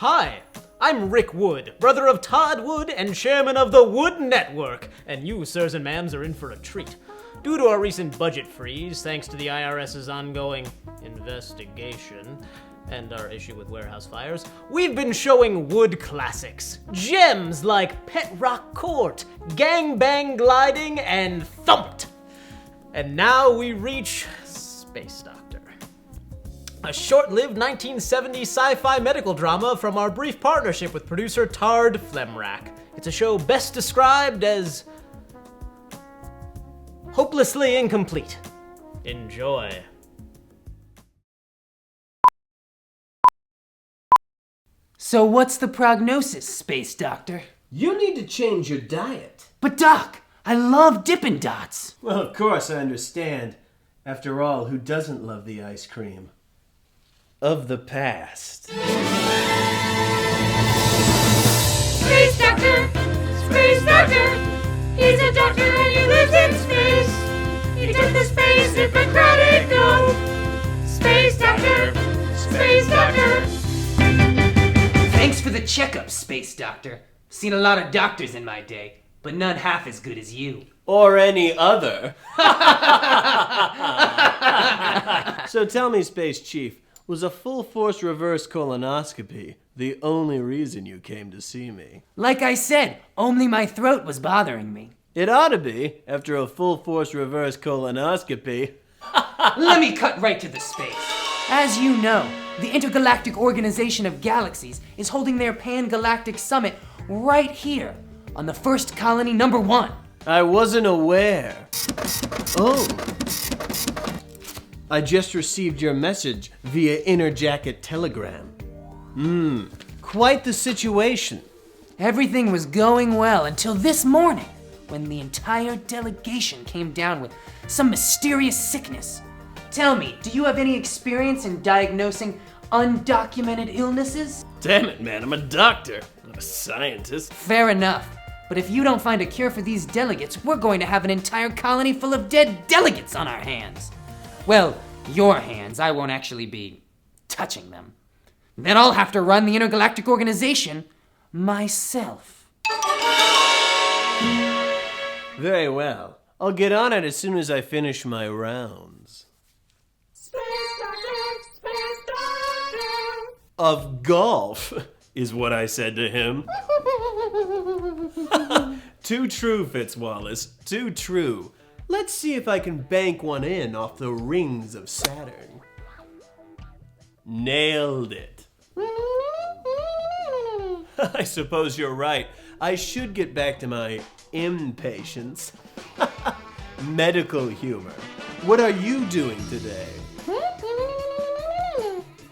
Hi, I'm Rick Wood, brother of Todd Wood and chairman of the Wood Network, and you, sirs and ma'ams, are in for a treat. Due to our recent budget freeze, thanks to the IRS's ongoing investigation and our issue with warehouse fires, we've been showing Wood classics. Gems like Pet Rock Court, Gang Bang Gliding, and Thumped. And now we reach Space Doctor. A short-lived 1970s sci-fi medical drama from our brief partnership with producer Tard Flemrack. It's a show best described as hopelessly incomplete. Enjoy. So what's the prognosis, Space Doctor? You need to change your diet. But Doc, I love Dippin' Dots. Well, of course, I understand. After all, who doesn't love the ice cream? Of the past. Space Doctor! Space Doctor! He's a doctor and he lives in space. He took the space Hippocratic oath. Space Doctor! Space Doctor! Thanks for the checkup, Space Doctor. Seen a lot of doctors in my day, but none half as good as you. Or any other. So tell me, Space Chief, was a full-force reverse colonoscopy the only reason you came to see me? Like I said, only my throat was bothering me. It ought to be, after a full-force reverse colonoscopy. Let me cut right to the space. As you know, the Intergalactic Organization of Galaxies is holding their Pan-Galactic Summit right here on the first colony number 1. I wasn't aware. Oh. I just received your message via Inner Jacket telegram. Quite the situation. Everything was going well until this morning, when the entire delegation came down with some mysterious sickness. Tell me, do you have any experience in diagnosing undocumented illnesses? Damn it, man, I'm a doctor, not a scientist. Fair enough. But if you don't find a cure for these delegates, we're going to have an entire colony full of dead delegates on our hands. Well, your hands. I won't actually be touching them. Then I'll have to run the Intergalactic Organization myself. Very well. I'll get on it as soon as I finish my rounds. Space Doctor! Space Doctor! Of golf, is what I said to him. Too true, Fitzwallace, too true. Let's see if I can bank one in off the rings of Saturn. Nailed it. I suppose you're right. I should get back to my impatience. Medical humor. What are you doing today?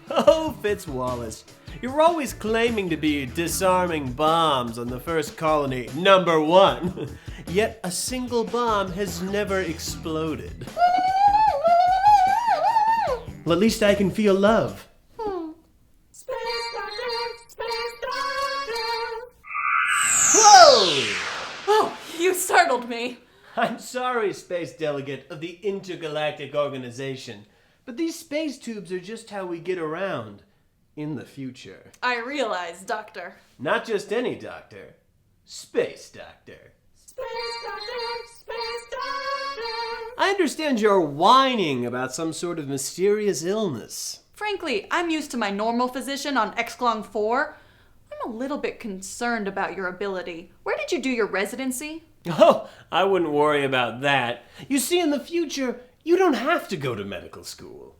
Oh, Fitzwallace. You're always claiming to be disarming bombs on the first colony, number 1. Yet a single bomb has never exploded. Well, at least I can feel love. Space Doctor! Space Doctor! Whoa! Oh, you startled me. I'm sorry, Space Delegate of the Intergalactic Organization, but these space tubes are just how we get around in the future. I realize, Doctor. Not just any doctor. Space Doctor. Space Doctor! Space Doctor! I understand you're whining about some sort of mysterious illness. Frankly, I'm used to my normal physician on Exklong 4. I'm a little bit concerned about your ability. Where did you do your residency? Oh, I wouldn't worry about that. You see, in the future, you don't have to go to medical school.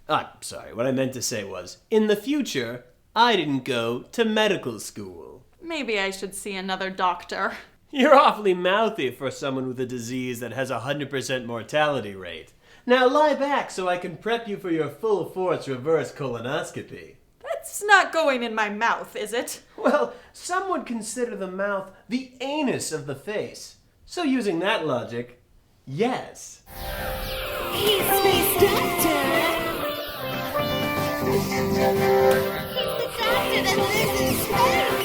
I'm sorry, what I meant to say was, in the future, I didn't go to medical school. Maybe I should see another doctor. You're awfully mouthy for someone with a disease that has a 100% mortality rate. Now lie back so I can prep you for your full-force reverse colonoscopy. That's not going in my mouth, is it? Well, some would consider the mouth the anus of the face. So using that logic, yes. He's Space Doctor! He's the doctor that lives in space!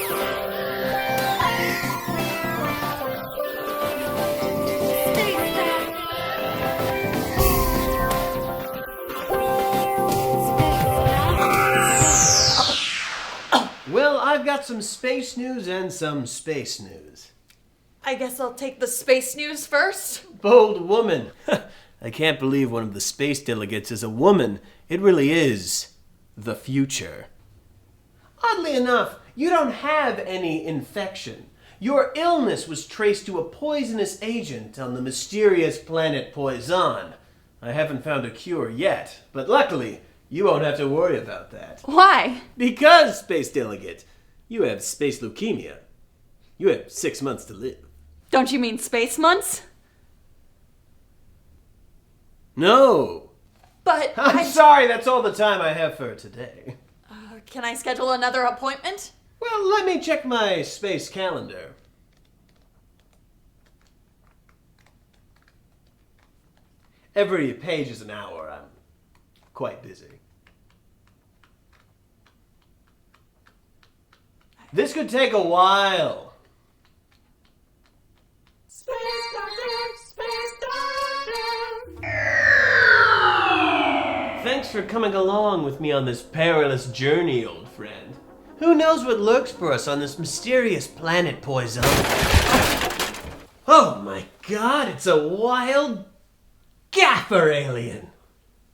Space Doctor! Space Doctor! Well, I've got some space news and some space news. I guess I'll take the space news first. Bold woman. I can't believe one of the space delegates is a woman. It really is the future. Oddly enough, you don't have any infection. Your illness was traced to a poisonous agent on the mysterious planet Poison. I haven't found a cure yet, but luckily, you won't have to worry about that. Why? Because, Space Delegate, you have space leukemia. You have 6 months to live. Don't you mean space months? No! But I'm sorry, that's all the time I have for today. Can I schedule another appointment? Well, let me check my space calendar. Every page is an hour. I'm quite busy. This could take a while. Space Doctor, Space Doctor. Thanks for coming along with me on this perilous journey, old friend. Who knows what lurks for us on this mysterious planet Poison? Oh my god, it's a wild gaffer alien.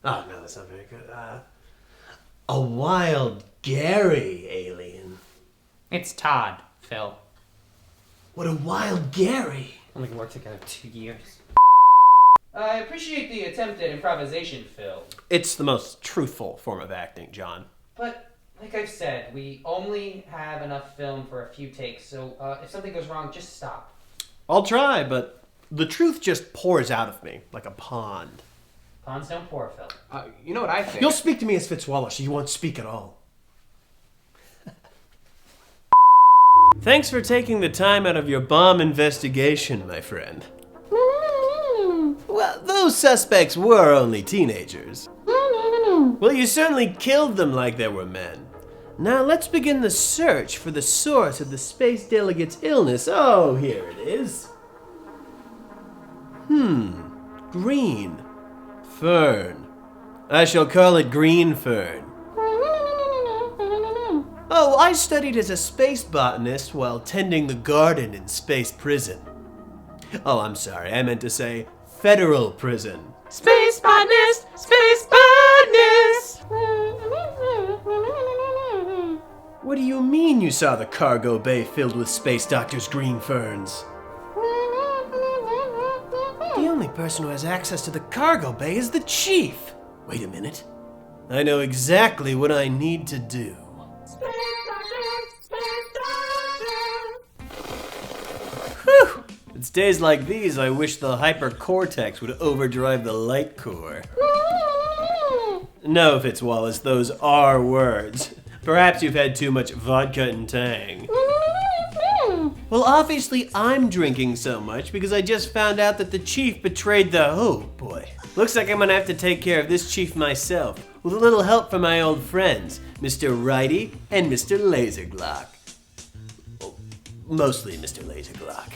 Oh no, that's not very good. A wild Gary alien. It's Todd, Phil. What a wild Gary. Only worked together 2 years. I appreciate the attempt at improvisation, Phil. It's the most truthful form of acting, John. But, like I've said, we only have enough film for a few takes, so if something goes wrong, just stop. I'll try, but the truth just pours out of me like a pond. Ponds don't pour, Phil. You know what I think? You'll speak to me as Fitzwallace, or you won't speak at all. Thanks for taking the time out of your bomb investigation, my friend. Well, those suspects were only teenagers. Well, you certainly killed them like they were men. Now let's begin the search for the source of the space delegate's illness. Oh, here it is. Green. Fern. I shall call it green fern. Oh, I studied as a space botanist while tending the garden in space prison. Oh, I'm sorry, I meant to say federal prison. Space botanist, space botanist. What do you mean you saw the cargo bay filled with Space Doctor's green ferns? The only person who has access to the cargo bay is the chief. Wait a minute. I know exactly what I need to do. Whew! It's days like these I wish the hypercortex would overdrive the light core. No, Fitzwallace, those are words. Perhaps you've had too much vodka and tang. Well, obviously I'm drinking so much because I just found out that the chief betrayed the... Oh, boy. Looks like I'm gonna have to take care of this chief myself, with a little help from my old friends, Mr. Righty and Mr. Laserglock. Oh, mostly Mr. Laserglock.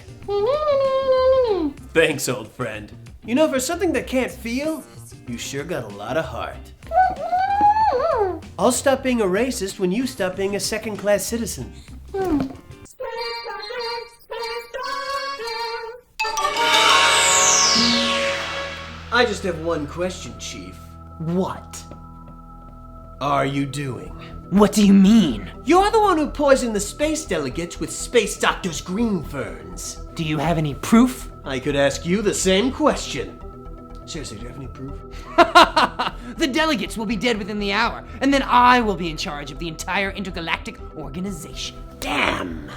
Thanks, old friend. You know, for something that can't feel, you sure got a lot of heart. I'll stop being a racist when you stop being a second-class citizen. I just have one question, Chief. What? Are you doing? What do you mean? You're the one who poisoned the space delegates with Space Doctor's green ferns. Do you have any proof? I could ask you the same question. Seriously, do you have any proof? The delegates will be dead within the hour, and then I will be in charge of the entire intergalactic organization. Damn!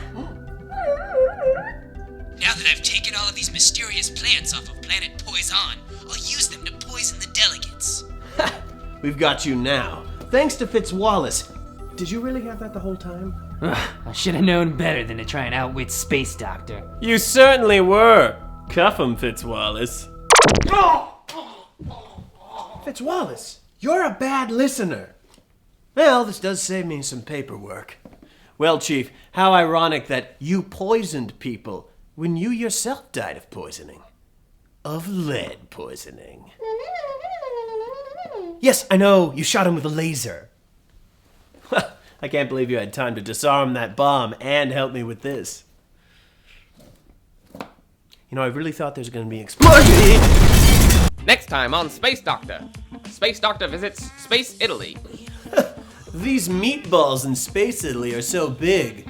Now that I've taken all of these mysterious plants off of planet Poison, I'll use them to poison the delegates. We've got you now. Thanks to Fitzwallace. Did you really have that the whole time? I should have known better than to try and outwit Space Doctor. You certainly were. Cuff him, Fitzwallace. Fitzwallace, you're a bad listener. Well, this does save me some paperwork. Well, Chief, how ironic that you poisoned people when you yourself died of poisoning. Of lead poisoning. Yes, I know, you shot him with a laser. I can't believe you had time to disarm that bomb and help me with this. You know, I really thought there was going to be an explosion. Next time on Space Doctor. Space Doctor visits Space Italy. These meatballs in Space Italy are so big.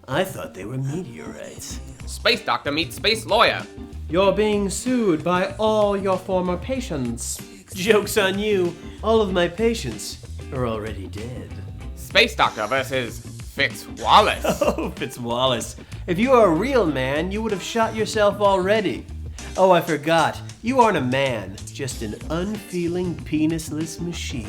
I thought they were meteorites. Space Doctor meets Space Lawyer. You're being sued by all your former patients. Joke's on you. All of my patients are already dead. Space Doctor versus Fitz Wallace. Oh, Fitzwallace. If you were a real man, you would have shot yourself already. Oh, I forgot. You aren't a man, just an unfeeling, penisless machine.